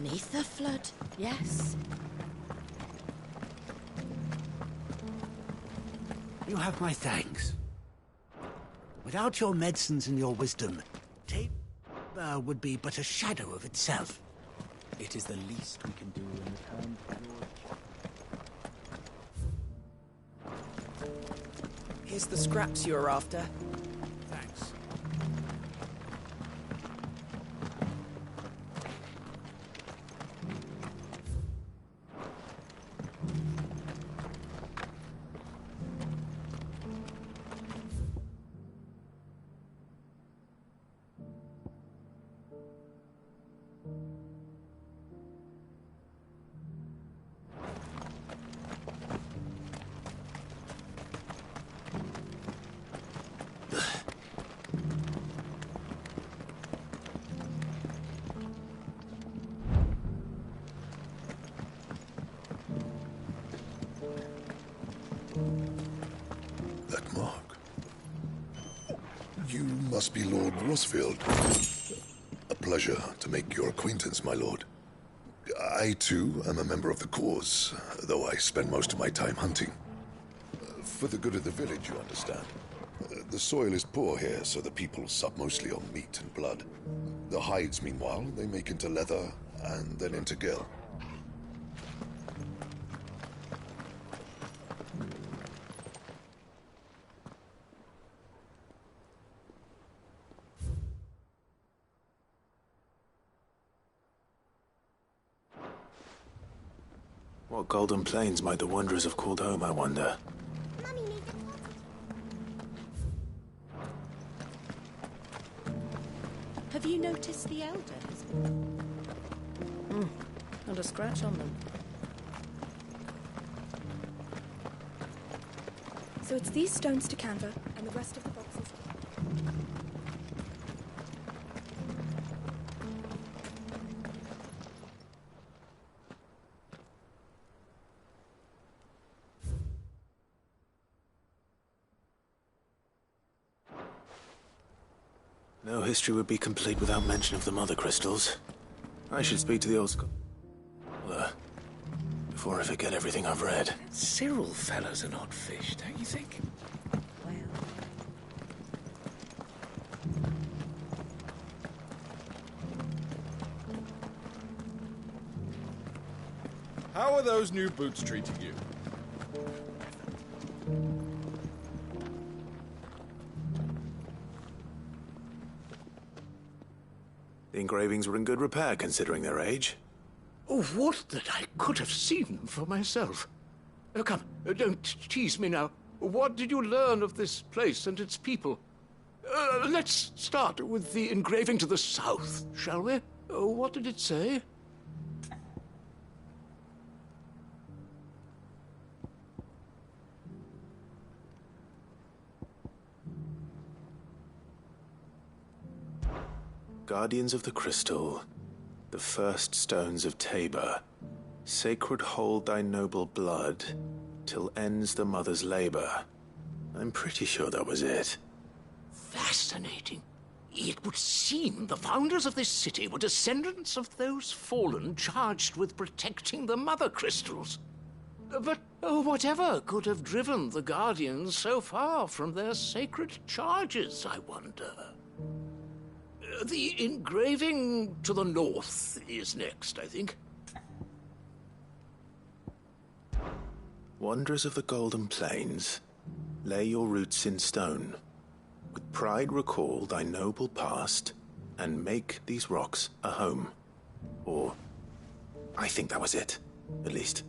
Beneath the flood, yes. You have my thanks. Without your medicines and your wisdom, Tabor would be but a shadow of itself. It is the least we can do in return for your... Here's the scraps you're after. Thanks. That mark. You must be Lord Rosfield. A pleasure to make your acquaintance, my lord. I, too, am a member of the cause, though I spend most of my time hunting. For the good of the village, you understand. The soil is poor here, so the people sup mostly on meat and blood. The hides, meanwhile, they make into leather, and then into gil. What golden plains might the wanderers have called home, I wonder? Have you noticed the elders? Not a scratch on them. So it's these stones to canva, and the rest of the boxes. No history would be complete without mention of the mother crystals. I should speak to the old scholar before I forget everything I've read. Cyril fellow's an odd fish, don't you think? How are those new boots treating you? The engravings were in good repair, considering their age. Oh, would that I could have seen them for myself. Come, don't tease me now. What did you learn of this place and its people? Let's start with the engraving to the south, shall we? What did it say? Guardians of the Crystal, the first stones of Tabor, sacred hold thy noble blood, till ends the mother's labor. I'm pretty sure that was it. Fascinating. It would seem the founders of this city were descendants of those fallen charged with protecting the mother crystals. But whatever could have driven the Guardians so far from their sacred charges, I wonder? The engraving to the north is next, I think. Wanderers of the Golden Plains, lay your roots in stone. With pride recall thy noble past, and make these rocks a home. Or, I think that was it, at least.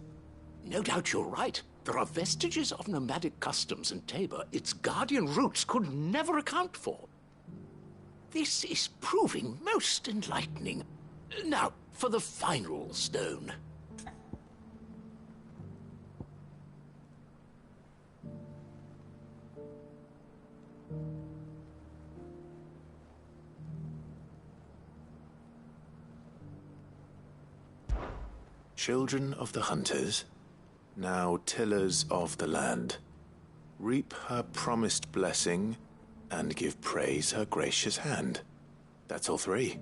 No doubt you're right. There are vestiges of nomadic customs in Tabor its guardian roots could never account for. This is proving most enlightening. Now, for the final stone. Children of the hunters, now tillers of the land, reap her promised blessing and give praise her gracious hand. That's all three.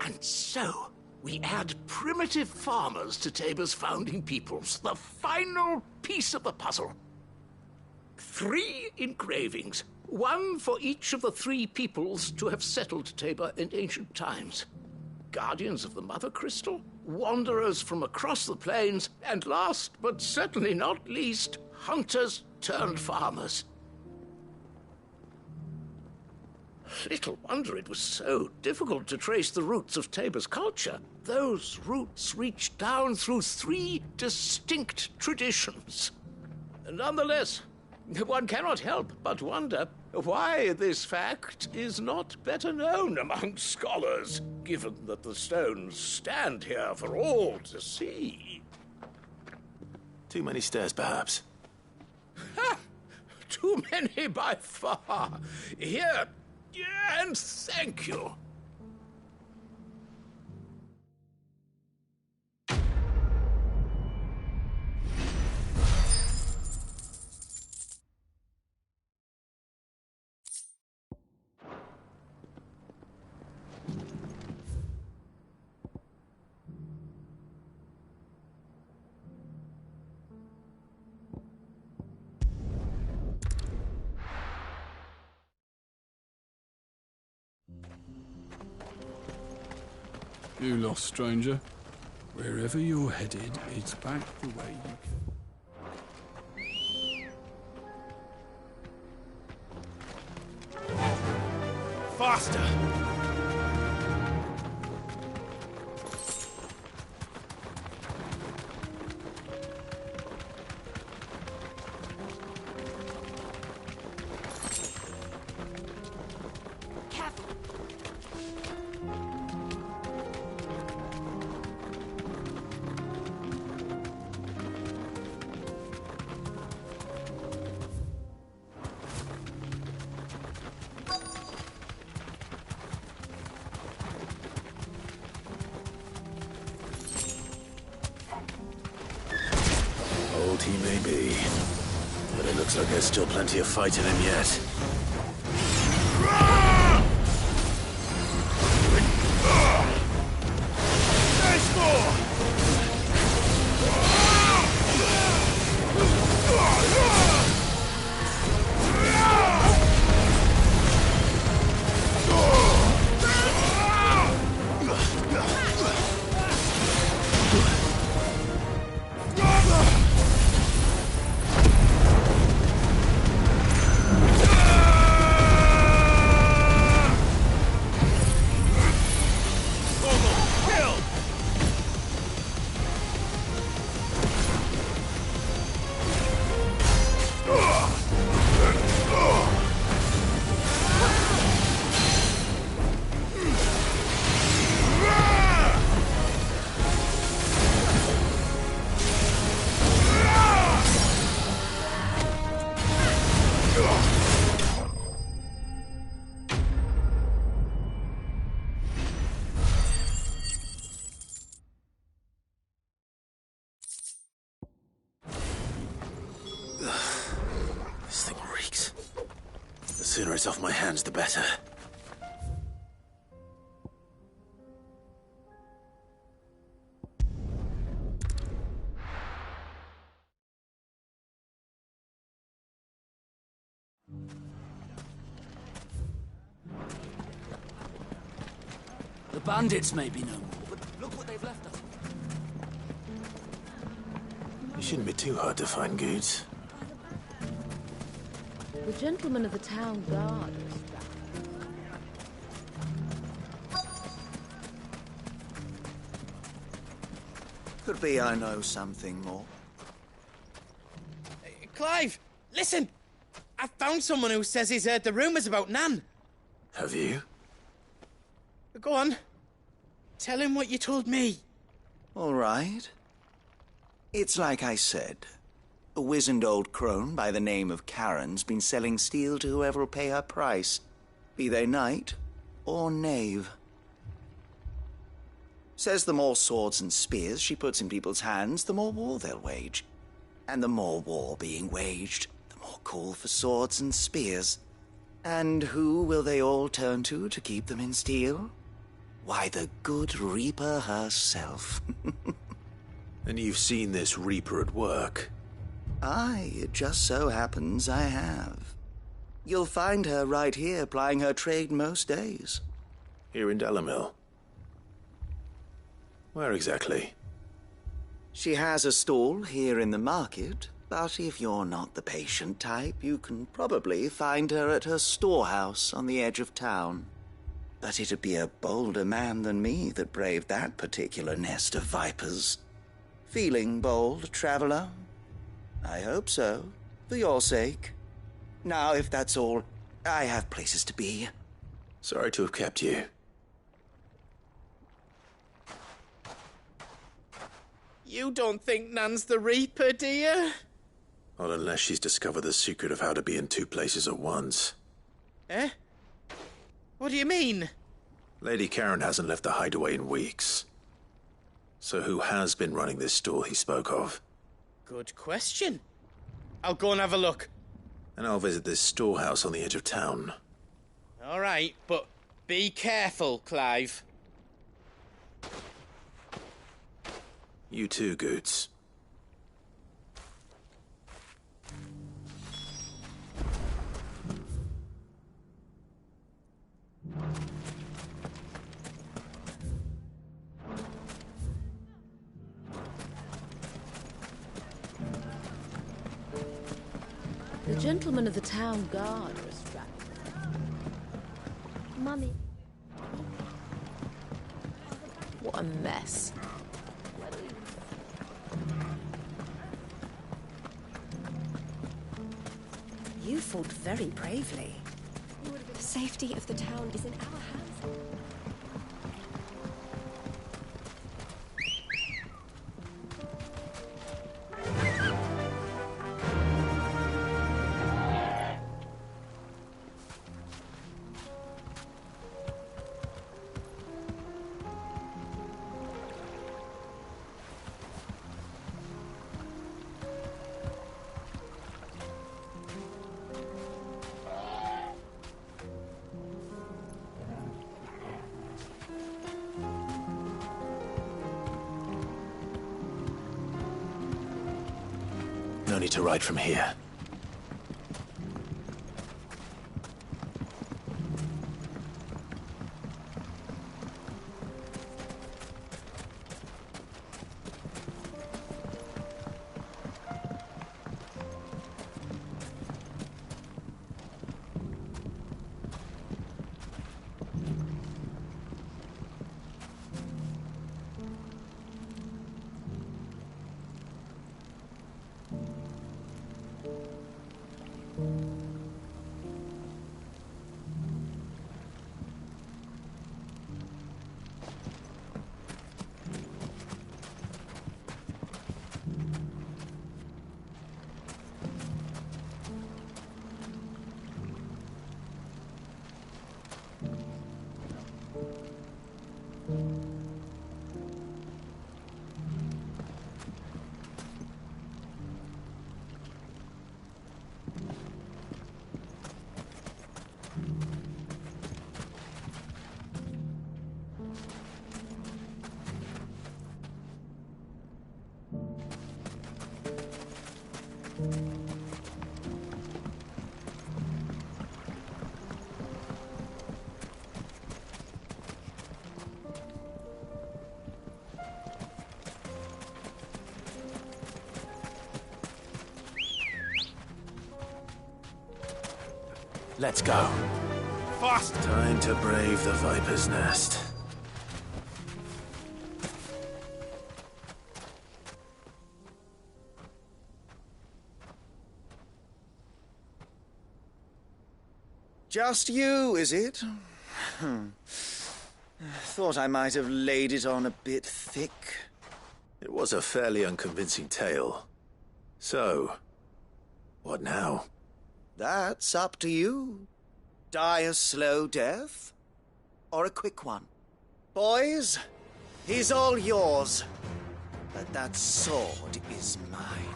And so, We add primitive farmers to Tabor's founding peoples, the final piece of the puzzle. 3 engravings, 1 for each of the 3 peoples to have settled Tabor in ancient times. Guardians of the Mother Crystal, wanderers from across the plains, and last but certainly not least, hunters turned farmers. Little wonder it was so difficult to trace the roots of Tabor's culture. Those roots reach down through 3 distinct traditions. Nonetheless, one cannot help but wonder why this fact is not better known among scholars, given that the stones stand here for all to see. Too many stairs, perhaps. Ha! Too many by far. Here, and thank you. You lost, stranger. Wherever you're headed, it's back the way you came. Faster! He may be, but it looks like there's still plenty of fight in him yet. There's more! This thing reeks. The sooner it's off my hands, the better. The bandits may be no more, but look what they've left us. You shouldn't be too hard to find, Goods. The gentleman of the town guard is back. Could be I know something more. Clive, listen! I found someone who says he's heard the rumours about Nan. Have you? Go on. Tell him what you told me. All right. It's like I said. A wizened old crone by the name of Karen's been selling steel to whoever'll pay her price, be they knight or knave. Says the more swords and spears she puts in people's hands, the more war they'll wage. And the more war being waged, the more call for swords and spears. And who will they all turn to keep them in steel? Why, the good Reaper herself. And you've seen this Reaper at work? Aye, it just so happens I have. You'll find her right here plying her trade most days. Here in Delamil? Where exactly? She has a stall here in the market, but if you're not the patient type, you can probably find her at her storehouse on the edge of town. But it'd be a bolder man than me that braved that particular nest of vipers. Feeling bold, traveler? I hope so, for your sake. Now, if that's all, I have places to be. Sorry to have kept you. You don't think Nan's the Reaper, do you? Not unless she's discovered the secret of how to be in two places at once. Eh? What do you mean? Lady Karen hasn't left the hideaway in weeks. So who has been running this stall he spoke of? Good question. I'll go and have a look. And I'll visit this storehouse on the edge of town. All right, but be careful, Clive. You too, Goots. The gentlemen of the town guard are a strap. Mummy. What a mess. You fought very bravely. The safety of the town is in our hands. No need to ride from here. Let's go. Fast! Time to brave the Viper's Nest. Just you, is it? Thought I might have laid it on a bit thick. It was a fairly unconvincing tale. So, what now? That's up to you. Die a slow death, or a quick one. Boys, he's all yours. But that sword is mine.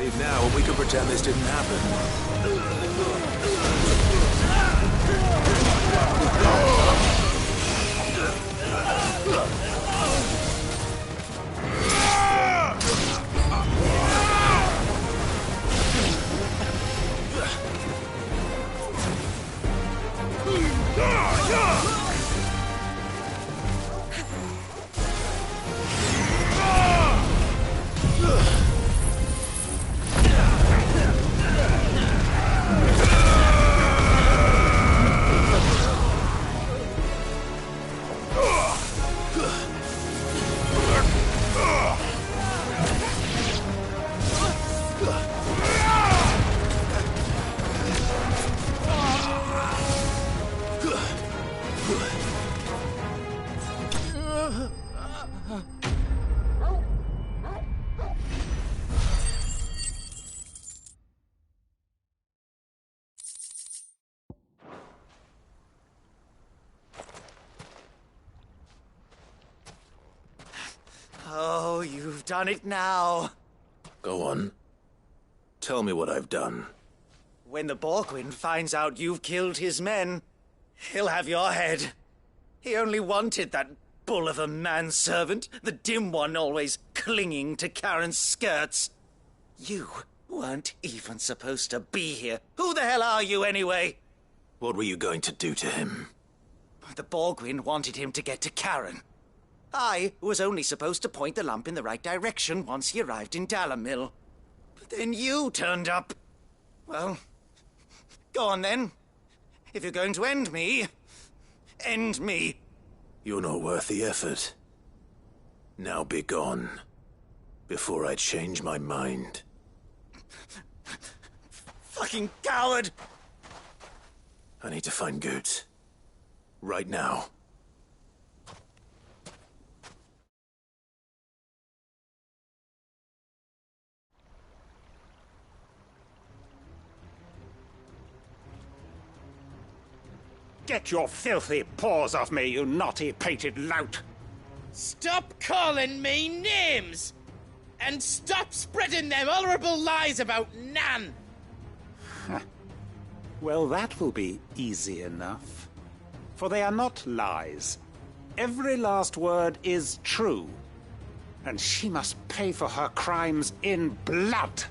Leave now and we can pretend this didn't happen. Oh, you've done it now. Go on. Tell me what I've done. When the Borgwyn finds out you've killed his men, he'll have your head. He only wanted that bull of a manservant, the dim one always clinging to Karen's skirts. You weren't even supposed to be here. Who the hell are you, anyway? What were you going to do to him? The Borgwyn wanted him to get to Karen. I was only supposed to point the lamp in the right direction once he arrived in Dalamil. But then you turned up. Well, go on then. If you're going to end me, end me. You're not worth the effort. Now be gone, before I change my mind. Fucking coward! I need to find Goots. Right now. Get your filthy paws off me, you naughty-pated lout! Stop calling me names! And stop spreading them horrible lies about Nan! Well, that will be easy enough. For they are not lies. Every last word is true. And she must pay for her crimes in blood!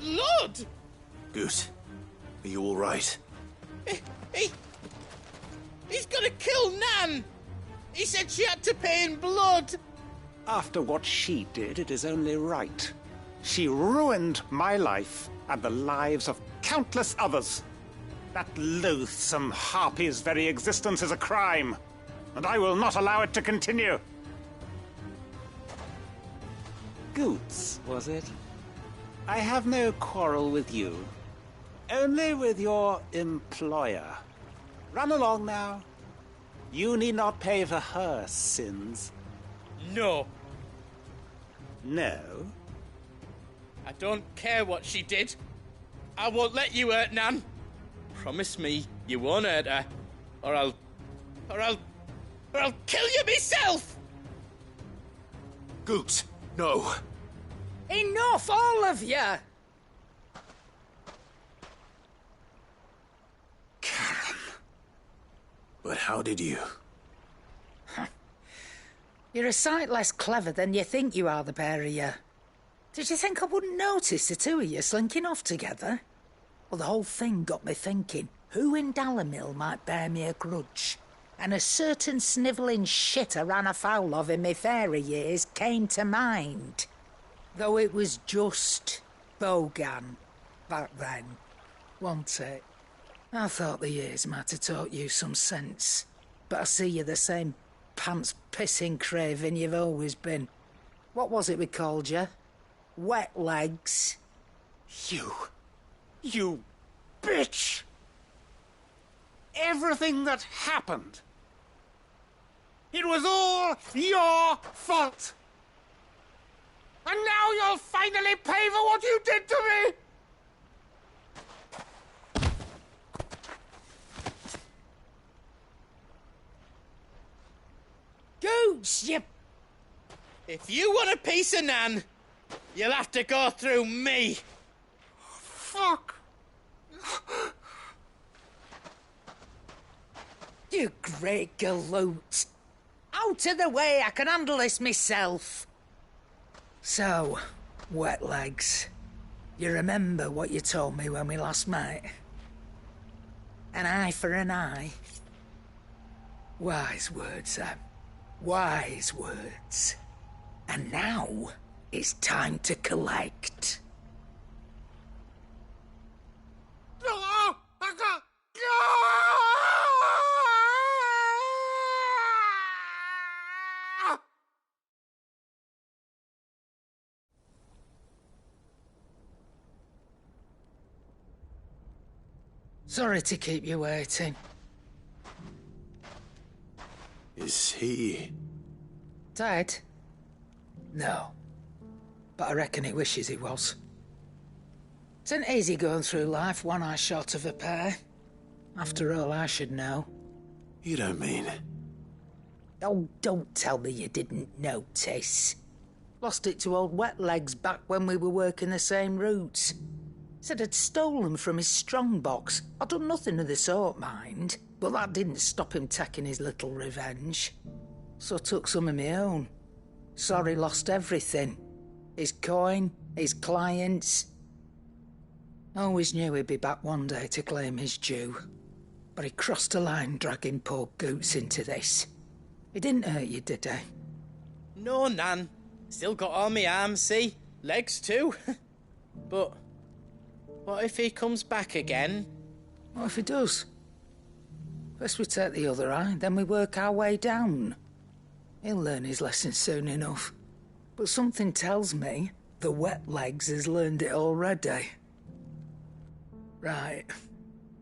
Lord! Goot, are you all right? He's gonna kill Nan! He said she had to pay in blood! After what she did, it is only right. She ruined my life and the lives of countless others. That loathsome harpy's very existence is a crime, and I will not allow it to continue. Goots, was it? I have no quarrel with you. Only with your employer. Run along now. You need not pay for her sins. No. No? I don't care what she did. I won't let you hurt Nan. Promise me you won't hurt her, or I'll kill you myself! Goot, no. Enough, all of you! Karen. But how did you? You're a sight less clever than you think you are, the pair of you. Did you think I wouldn't notice the two of you slinking off together? Well, the whole thing got me thinking, who in Dalamil might bear me a grudge? And a certain snivelling shit I ran afoul of in my fairy years came to mind. Though it was just Bogan back then, wasn't it? I thought the years might have taught you some sense, but I see you're the same pants-pissing craven you've always been. What was it we called you? Wet legs? You bitch! Everything that happened, it was all your fault! And now you'll finally pay for what you did to me! Goots, you... If you want a piece of Nan, You'll have to go through me. Fuck! You great galoot. Out of the way, I can handle this myself. So, wet legs. You remember what you told me when we last met? An eye for an eye. Wise words, Sam. Wise words. And now, it's time to collect. Sorry to keep you waiting. Is he... Dead? No. But I reckon he wishes he was. It ain't easy going through life one eye short of a pair. After all, I should know. You don't mean... Oh, don't tell me you didn't notice. Lost it to old Wet Legs back when we were working the same routes. Said I'd stolen from his strongbox. I'd done nothing of the sort, mind. But that didn't stop him taking his little revenge. So I took some of my own. Sorry, lost everything. His coin, his clients. Always knew he'd be back one day to claim his due. But he crossed a line dragging poor Goots into this. He didn't hurt you, did he? No, Nan. Still got all my arms, see? Legs too. But what if he comes back again? What if he does? First we take the other eye, then we work our way down. He'll learn his lesson soon enough. But something tells me the Wet Legs has learned it already. Right.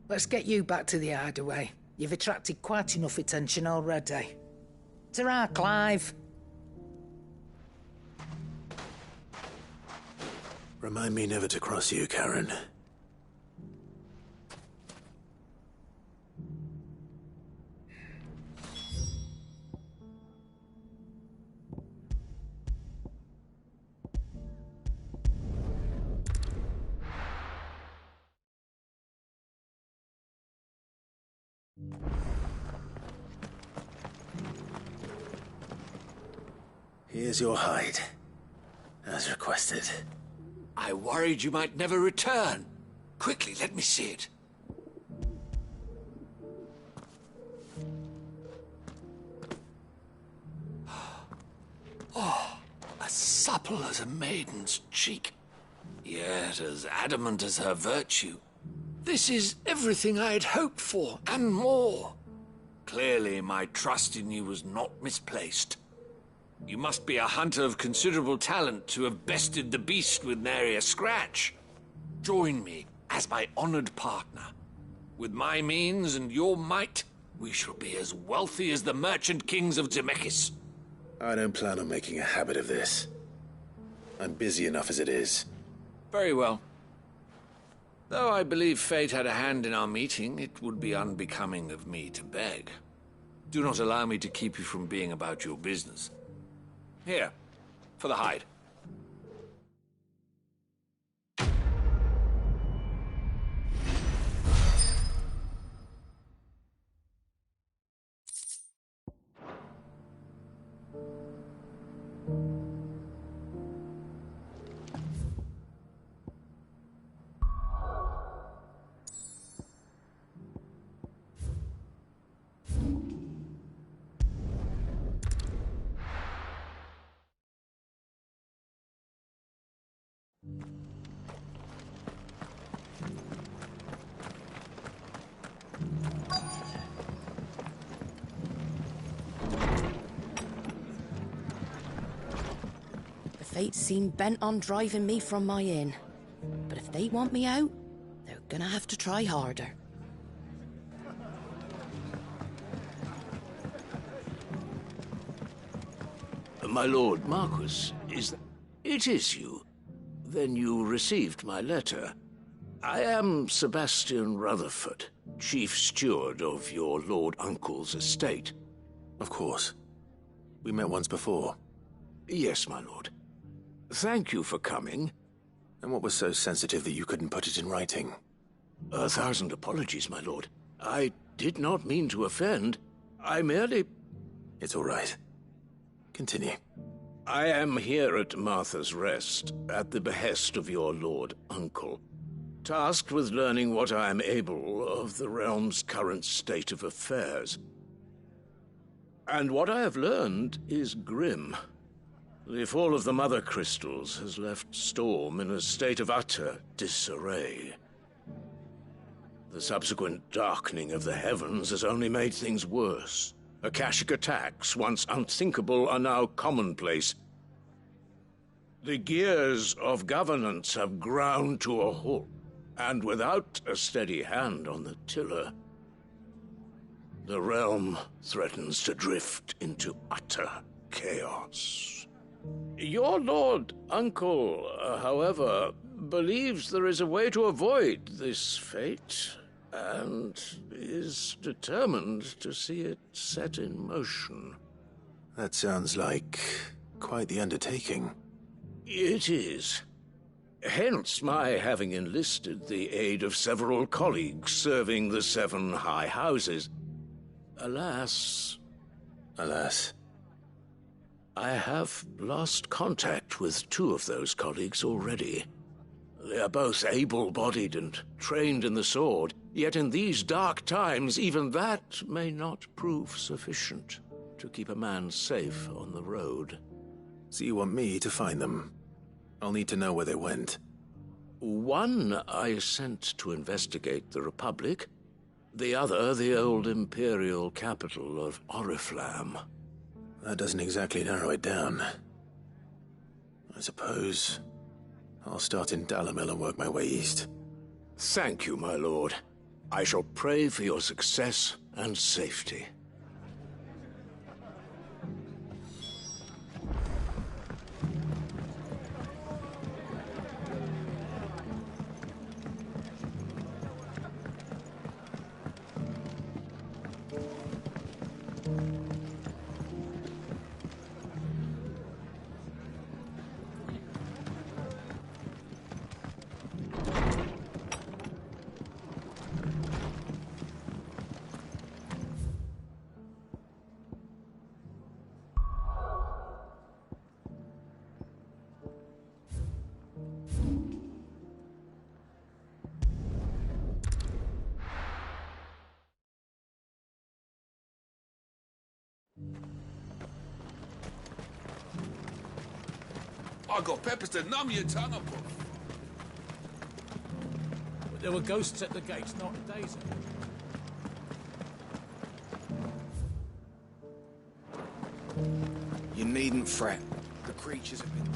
Let's get you back to the hideaway. You've attracted quite enough attention already. Ta-ra, Clive. Remind me never to cross you, Karen. Here's your hide, as requested. I worried you might never return. Quickly, let me see it. Oh, as supple as a maiden's cheek, yet as adamant as her virtue. This is everything I had hoped for, and more. Clearly, my trust in you was not misplaced. You must be a hunter of considerable talent to have bested the beast with nary a scratch. Join me as my honored partner. With my means and your might, we shall be as wealthy as the merchant kings of Zemeckis. I don't plan on making a habit of this. I'm busy enough as it is. Very well. Though I believe fate had a hand in our meeting, it would be unbecoming of me to beg. Do not allow me to keep you from being about your business. Here, for the hide. Fate seem bent on driving me from my inn. But if they want me out, they're gonna have to try harder. My lord Marquis, it is you? Then you received my letter. I am Sebastian Rutherford, chief steward of your lord uncle's estate. Of course. We met once before. Yes, my lord. Thank you for coming. And what was so sensitive that you couldn't put it in writing? 1,000 apologies, my lord. I did not mean to offend. I merely... It's all right. Continue. I am here at Martha's Rest, at the behest of your lord uncle, tasked with learning what I am able of the realm's current state of affairs. And what I have learned is grim. The fall of the Mother Crystals has left Storm in a state of utter disarray. The subsequent darkening of the heavens has only made things worse. Akashic attacks, once unthinkable, are now commonplace. The gears of governance have ground to a halt, and without a steady hand on the tiller, the realm threatens to drift into utter chaos. Your lord uncle, however, believes there is a way to avoid this fate, and is determined to see it set in motion. That sounds like quite the undertaking. It is. Hence my having enlisted the aid of several colleagues serving the 7 high houses. Alas... Alas? I have lost contact with 2 of those colleagues already. They are both able-bodied and trained in the sword, yet in these dark times even that may not prove sufficient to keep a man safe on the road. So you want me to find them? I'll need to know where they went. One I sent to investigate the Republic, the other the old Imperial capital of Oriflamme. That doesn't exactly narrow it down. I suppose I'll start in Dalamil and work my way east. Thank you, my lord. I shall pray for your success and safety. I got peppers to numb your tongue up. There were ghosts at the gates not days ago. You needn't fret. The creatures have been...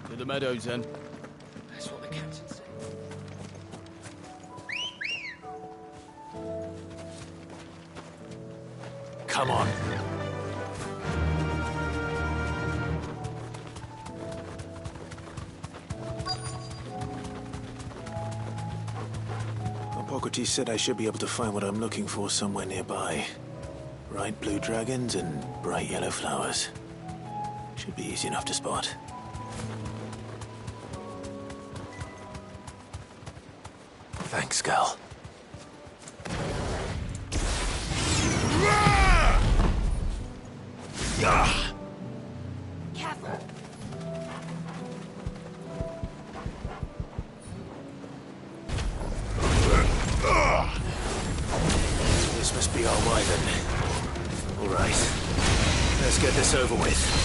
To the meadows, then. That's what the captain said. Come on. Hippocrates said I should be able to find what I'm looking for somewhere nearby. Bright blue dragons and bright yellow flowers. Should be easy enough to spot. Thanks, girl. Careful. This must be our wyvern. All right. Let's get this over with.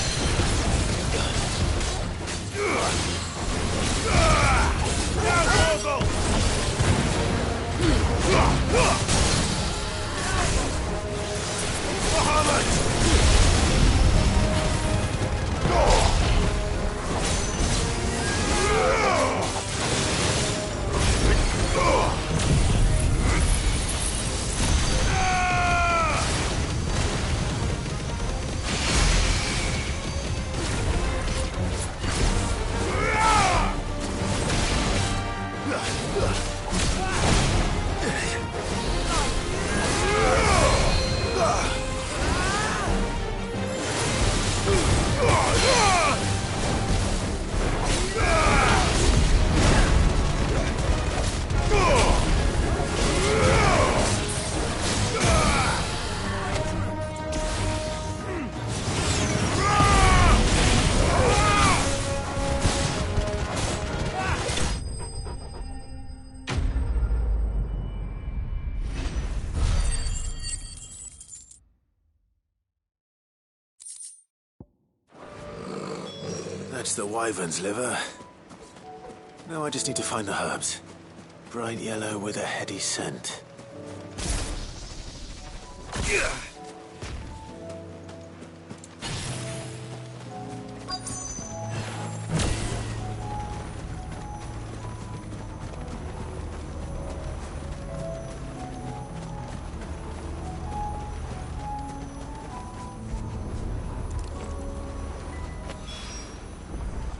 That's the wyvern's liver. Now I just need to find the herbs. Bright yellow with a heady scent.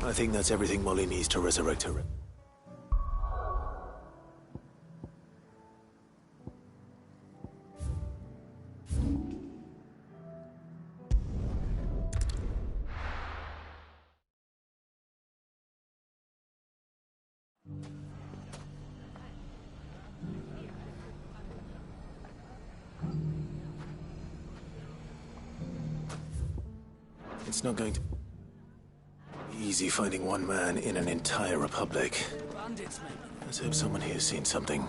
I think that's everything Molly needs to resurrect her. It's not going to be easy finding one man in an entire republic. Let's hope someone here's seen something.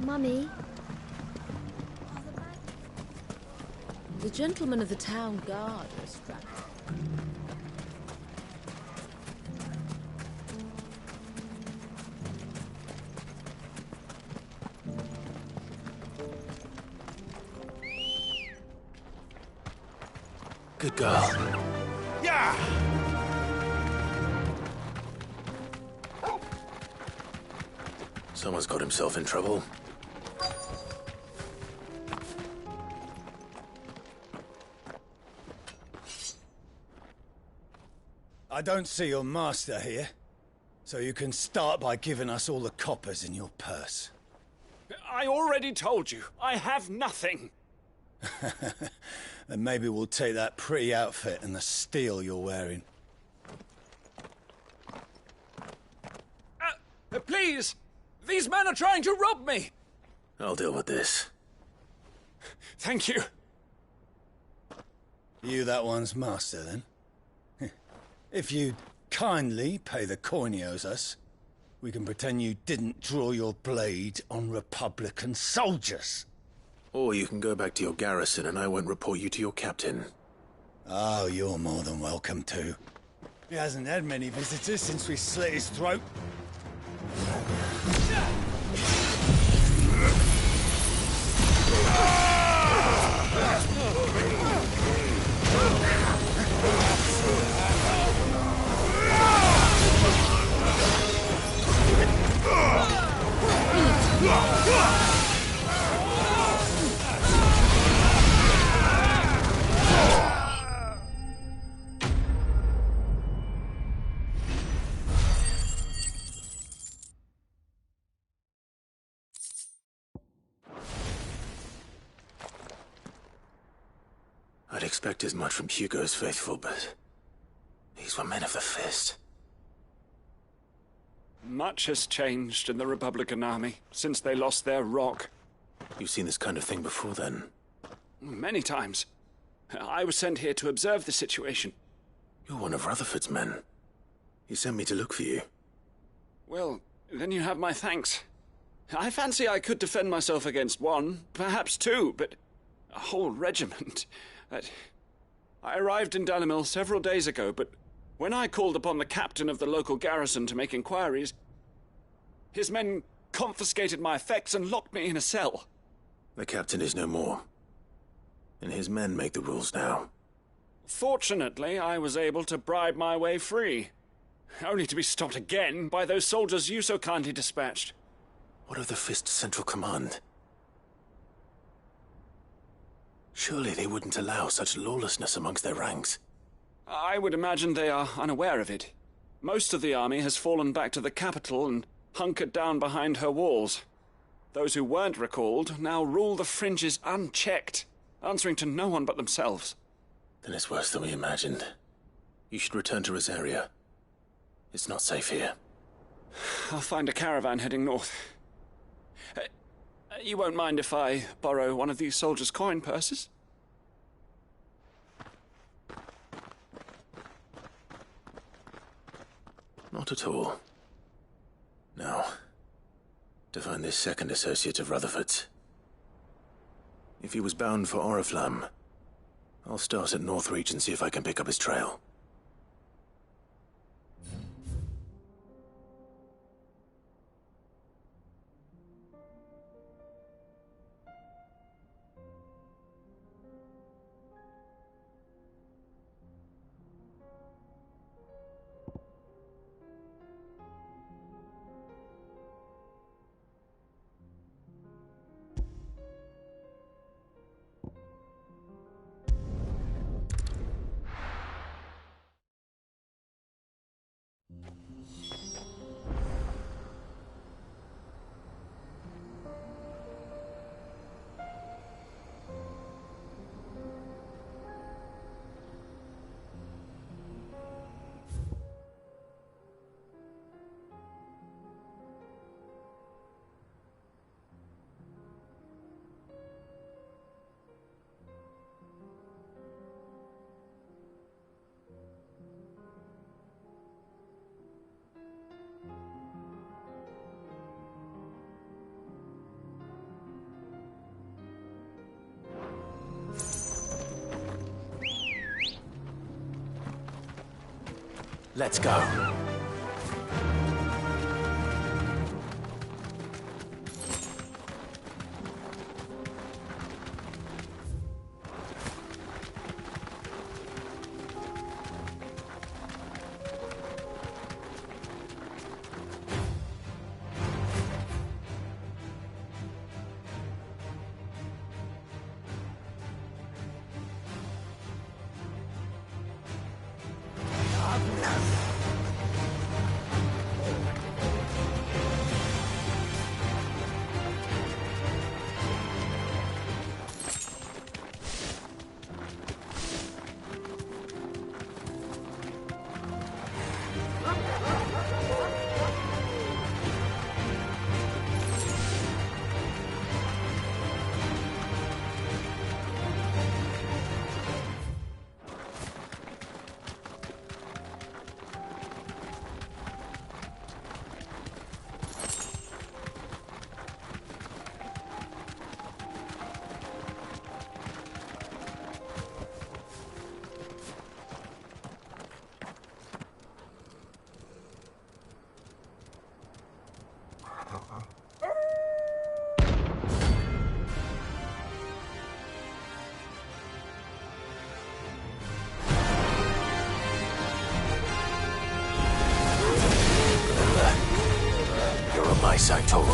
Mummy? The gentleman of the town guard are strapped. Good girl. Yeah! Someone's got himself in trouble. I don't see your master here, so you can start by giving us all the coppers in your purse. I already told you, I have nothing. Then maybe we'll take that pretty outfit and the steel you're wearing. Please! These men are trying to rob me! I'll deal with this. Thank you. You that one's master, then? If you'd kindly pay the coin he owes us, we can pretend you didn't draw your blade on Republican soldiers. Or you can go back to your garrison and I won't report you to your captain. Oh, you're more than welcome to. He hasn't had many visitors since we slit his throat. I'd expect as much from Hugo's faithful, but these were men of the fist. Much has changed in the Republican army since they lost their rock. You've seen this kind of thing before, then? Many times. I was sent here to observe the situation. You're one of Rutherford's men. He sent me to look for you. Well, then you have my thanks. I fancy I could defend myself against one, perhaps two, but a whole regiment. I arrived in Dalimil several days ago, but when I called upon the captain of the local garrison to make inquiries, his men confiscated my effects and locked me in a cell. The captain is no more, and his men make the rules now. Fortunately, I was able to bribe my way free, only to be stopped again by those soldiers you so kindly dispatched. What of the Fist's Central Command? Surely they wouldn't allow such lawlessness amongst their ranks. I would imagine they are unaware of it. Most of the army has fallen back to the capital and hunkered down behind her walls. Those who weren't recalled now rule the fringes unchecked, answering to no one but themselves. Then it's worse than we imagined. You should return to Rosaria. It's not safe here. I'll find a caravan heading north. You won't mind if I borrow one of these soldiers' coin purses? Not at all. Now, to find this second associate of Rutherford's. If he was bound for Oriflamme, I'll start at Northreach and see if I can pick up his trail. Let's go. You're on my side, Total.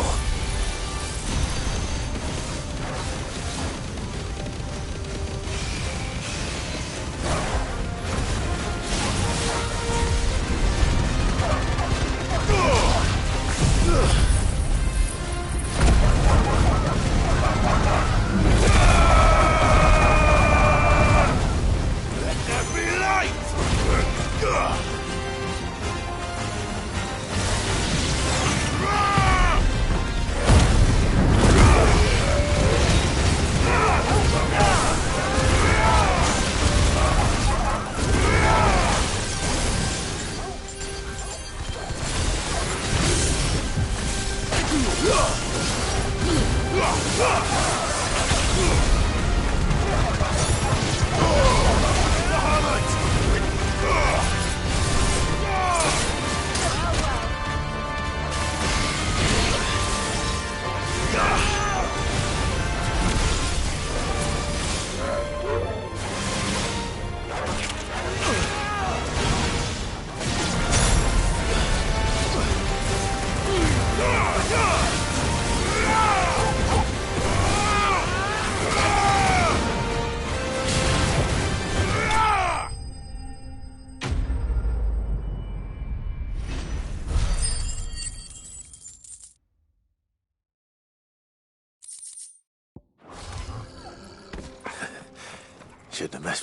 Shouldn't have messed